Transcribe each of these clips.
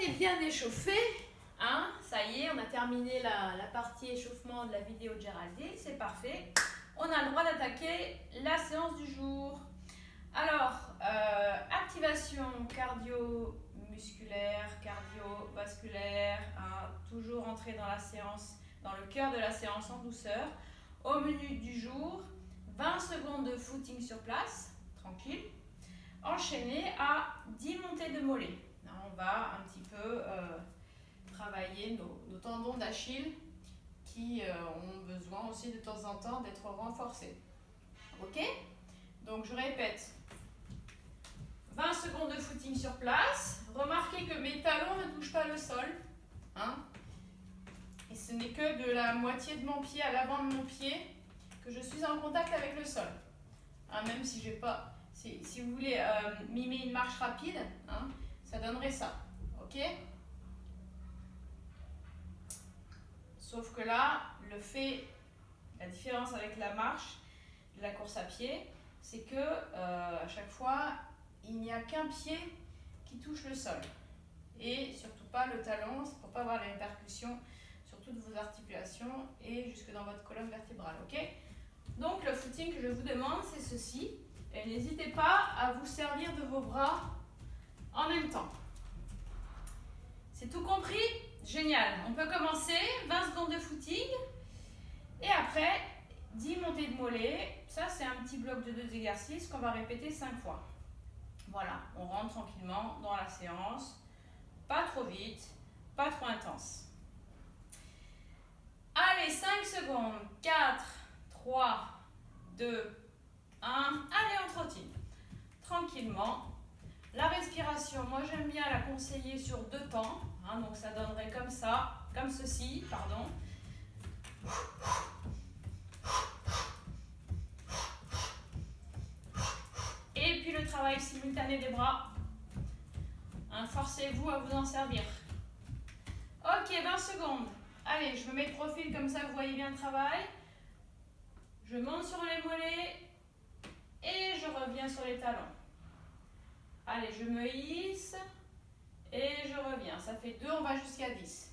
est bien échauffé, hein, ça y est, on a terminé la partie échauffement de la vidéo de Géraldine, c'est parfait. On a le droit d'attaquer la séance du jour. Alors, activation cardio-musculaire, cardiovasculaire, hein, toujours entrer dans la séance, dans le cœur de la séance en douceur. Au menu du jour, 20 secondes de footing sur place, tranquille, enchaîné à 10 montées de mollets. On va un petit peu travailler nos tendons d'Achille qui ont besoin aussi de temps en temps d'être renforcés. Ok? Donc je répète, 20 secondes de footing sur place. Remarquez que mes talons ne touchent pas le sol. Hein? Et ce n'est que de la moitié de mon pied à l'avant de mon pied que je suis en contact avec le sol. Hein, même si j'ai pas... Si vous voulez mimer une marche rapide, hein, ça donnerait ça. Ok? Sauf que là, la différence avec la marche, de la course à pied, c'est que à chaque fois, il n'y a qu'un pied qui touche le sol. Et surtout pas le talon, c'est pour pas avoir les répercussions sur toutes vos articulations et jusque dans votre colonne vertébrale. Ok? Donc le footing que je vous demande, c'est ceci. Et n'hésitez pas à vous servir de vos bras en même temps. C'est tout compris? Génial. On peut commencer. 20 secondes de footing. Et après, 10 montées de mollets. Ça, c'est un petit bloc de 2 exercices qu'on va répéter 5 fois. Voilà. On rentre tranquillement dans la séance. Pas trop vite, pas trop intense. Allez, 5 secondes. 4, 3, 2, 1. Allez, on trottine. Tranquillement. La respiration, moi j'aime bien la conseiller sur 2 temps. Hein, donc ça donnerait comme ça, comme ceci, pardon. Et puis le travail simultané des bras. Hein, forcez-vous à vous en servir. Ok, 20 secondes. Allez, je me mets de profil comme ça, vous voyez bien le travail. Je monte sur les mollets et je reviens sur les talons. Allez, je me hisse et je reviens. Ça fait 2, on va jusqu'à 10.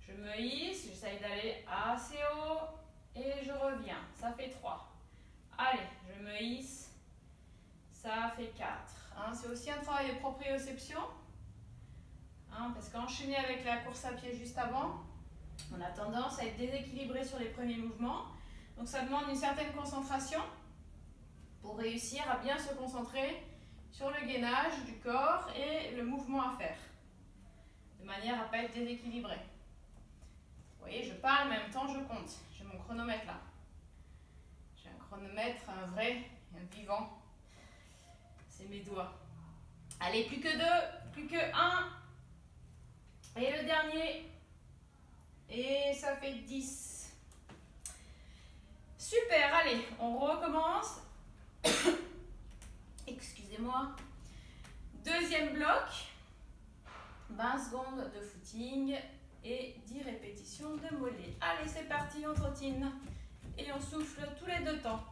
Je me hisse, j'essaye d'aller assez haut et je reviens. Ça fait 3. Allez, je me hisse. Ça fait 4. Hein, c'est aussi un travail de proprioception. Hein, parce qu'enchaîner avec la course à pied juste avant, on a tendance à être déséquilibré sur les premiers mouvements. Donc ça demande une certaine concentration pour réussir à bien se concentrer sur le gainage du corps et le mouvement à faire, de manière à ne pas être déséquilibré. Vous voyez, je parle, en même temps je compte. J'ai mon chronomètre là. J'ai un chronomètre, un vrai, un vivant. C'est mes doigts. Allez, plus que 2, plus que 1. Et le dernier. Et ça fait 10. Super, allez, on recommence. Excusez-moi. Deuxième bloc. 20 secondes de footing et 10 répétitions de mollets. Allez, c'est parti, on trottine. Et on souffle tous les 2 temps.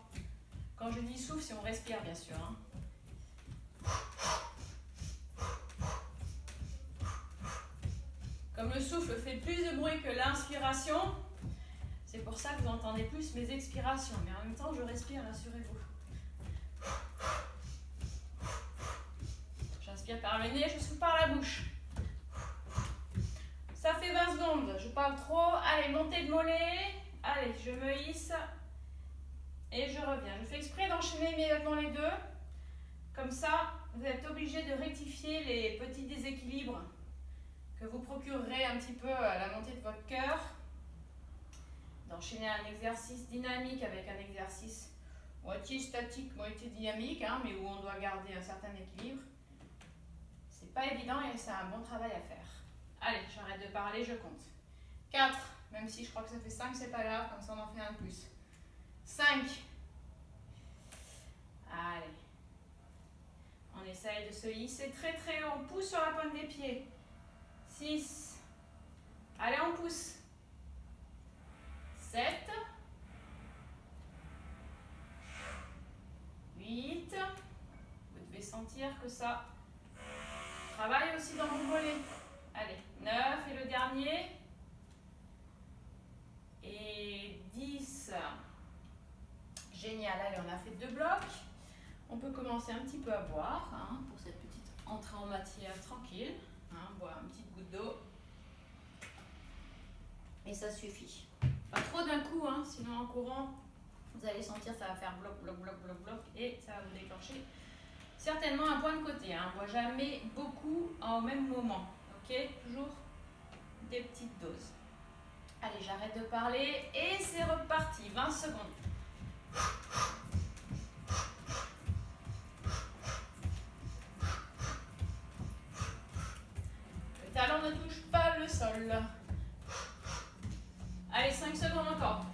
Quand je dis souffle, c'est on respire, bien sûr. Hein. Comme le souffle fait plus de bruit que l'inspiration, c'est pour ça que vous entendez plus mes expirations. Mais en même temps, je respire, rassurez-vous. J'inspire par le nez, je souffle par la bouche. Ça fait 20 secondes. Je parle trop. Allez, montée de mollet. Allez, je me hisse. Et je reviens. Je fais exprès d'enchaîner immédiatement les 2. Comme ça, vous êtes obligé de rectifier les petits déséquilibres que vous procurerez un petit peu à la montée de votre cœur. D'enchaîner un exercice dynamique avec un exercice moitié statique, moitié dynamique, hein, mais où on doit garder un certain équilibre. C'est pas évident et c'est un bon travail à faire. Allez, j'arrête de parler, je compte. 4, même si je crois que ça fait 5, c'est pas grave, comme ça on en fait un de plus. 5. Allez. On essaye de se hisser très très haut. On pousse sur la pointe des pieds. 6. Allez, on pousse. 7. 8. Vous devez sentir que ça travaille aussi dans vos mollets. Allez, 9 et le dernier. Et 10. Génial, allez, on a fait 2 blocs. On peut commencer un petit peu à boire hein, pour cette petite entrée en matière tranquille. Hein, boire une petite goutte d'eau. Et ça suffit. Pas trop d'un coup, hein, sinon en courant, vous allez sentir ça va faire bloc, bloc, bloc, bloc, bloc. Et ça va vous déclencher certainement un point de côté. Hein. On ne boit jamais beaucoup au même moment. Ok, toujours des petites doses. Allez, j'arrête de parler et c'est reparti. 20 secondes. Le talon ne touche pas le sol. Allez, 5 secondes encore.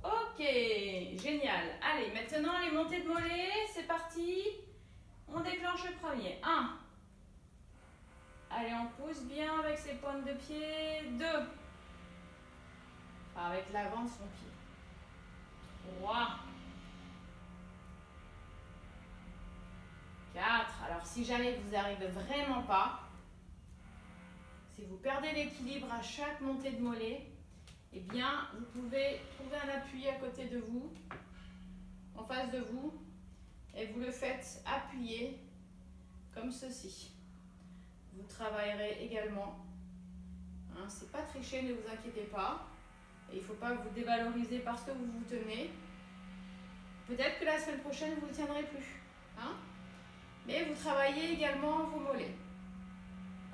Ok, génial. Allez, maintenant les montées de mollets, c'est parti. On déclenche le premier. 1. Allez, on pousse bien avec ses pointes de pied. 2. Enfin, avec l'avant de son pied. 3. 4. Alors, si jamais vous n'arrivez vraiment pas, si vous perdez l'équilibre à chaque montée de mollet, eh bien, vous pouvez trouver un appui à côté de vous, en face de vous, et vous le faites appuyer comme ceci. Vous travaillerez également. Hein, c'est pas tricher, ne vous inquiétez pas. Et il ne faut pas vous dévaloriser parce que vous vous tenez. Peut-être que la semaine prochaine, vous ne le tiendrez plus. Hein, mais vous travaillez également vos mollets.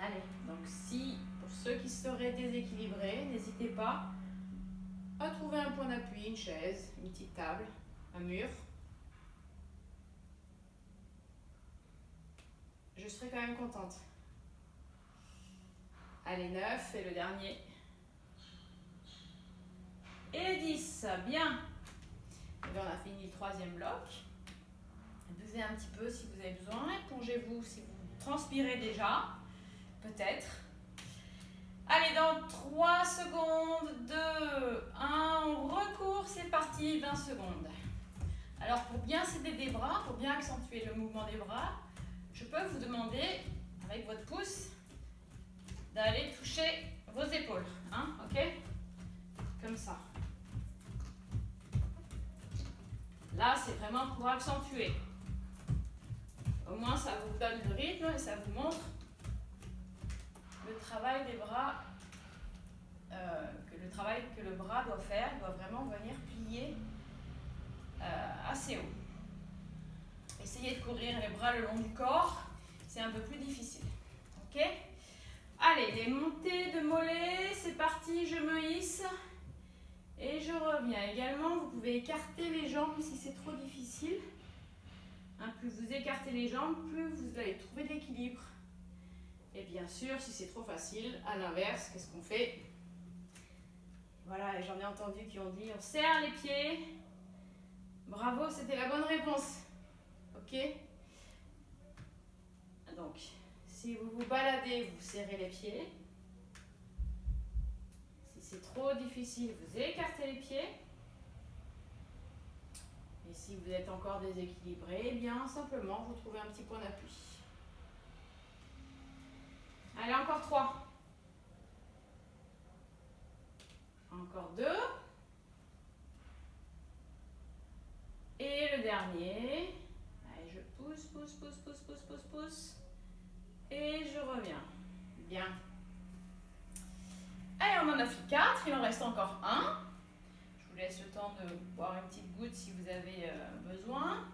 Allez, donc si, pour ceux qui seraient déséquilibrés, n'hésitez pas à trouver un point d'appui, une chaise, une petite table, un mur. Je serai quand même contente. Allez, 9 et le dernier. Et 10, bien. Et bien on a fini le troisième bloc. Buvez un petit peu si vous avez besoin. Plongez-vous si vous transpirez déjà. Peut-être. Allez, dans 3 secondes, 2, 1, on recourt, c'est parti, 20 secondes. Alors, pour bien s'aider des bras, pour bien accentuer le mouvement des bras, je peux vous demander, avec votre pouce, d'aller toucher vos épaules. Hein, ok? Comme ça. Là, c'est vraiment pour accentuer. Au moins, ça vous donne le rythme et ça vous montre le travail des bras, le travail que le bras doit faire, doit vraiment venir plier assez haut. Essayez de courir les bras le long du corps, c'est un peu plus difficile. Ok? Allez, les montées de mollets, c'est parti, je me hisse et je reviens. Également, vous pouvez écarter les jambes si c'est trop difficile. Hein, plus vous écartez les jambes, plus vous allez trouver de l'équilibre. Et bien sûr, si c'est trop facile, à l'inverse, qu'est-ce qu'on fait? Voilà, et j'en ai entendu qui ont dit on serre les pieds. Bravo, c'était la bonne réponse. Ok? Donc, si vous vous baladez, vous serrez les pieds. Si c'est trop difficile, vous écartez les pieds. Et si vous êtes encore déséquilibré, eh bien simplement vous trouvez un petit point d'appui. Allez, encore 3. Encore 2. Et le dernier. Allez, je pousse, pousse, pousse, pousse, pousse, pousse, pousse. Et je reviens. Bien. Allez, on en a fait 4. Il en reste encore 1. Je vous laisse le temps de boire une petite goutte si vous avez besoin.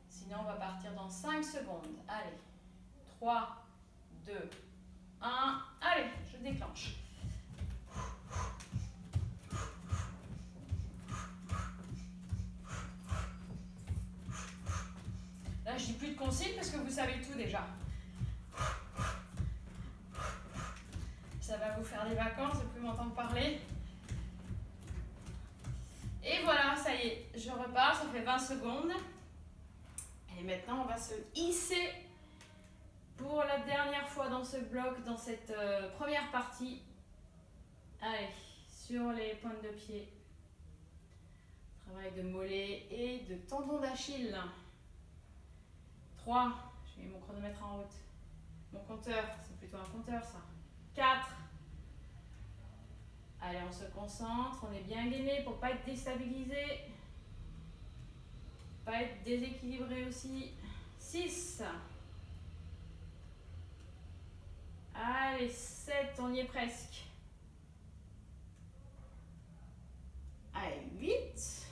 Sinon, on va partir dans 5 secondes. Allez. 3, 2, 1. Allez, je déclenche. Là, je dis plus de consignes parce que vous savez tout déjà. Ça va vous faire des vacances, de plus m'entendre parler. Et voilà, ça y est, je repars, ça fait 20 secondes. Et maintenant, on va se hisser pour la dernière fois dans ce bloc, dans cette première partie. Allez, sur les pointes de pied. Travail de mollet et de tendon d'Achille. 3, J'ai mis mon chronomètre en route. Mon compteur, c'est plutôt un compteur ça. 4. Allez, on se concentre, on est bien gainé pour pas être déstabilisé. Pas être déséquilibré aussi. 6. Allez, 7, on y est presque. Allez, 8.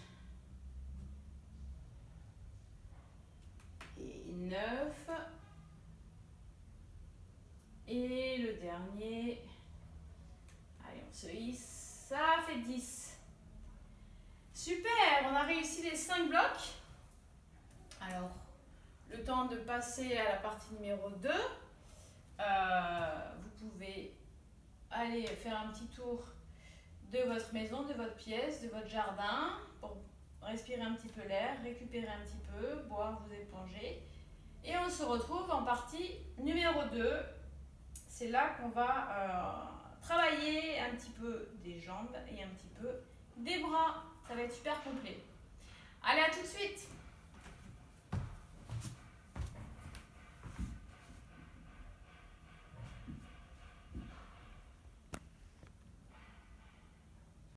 Et 9. Et le dernier. Allez, on se hisse. Ça fait 10. Super, on a réussi les 5 blocs. Alors, le temps de passer à la partie numéro 2. Vous pouvez aller faire un petit tour de votre maison, de votre pièce, de votre jardin pour respirer un petit peu l'air, récupérer un petit peu, boire, vous éponger. Et on se retrouve en partie numéro 2. C'est là qu'on va travailler un petit peu des jambes et un petit peu des bras. Ça va être super complet. Allez, à tout de suite!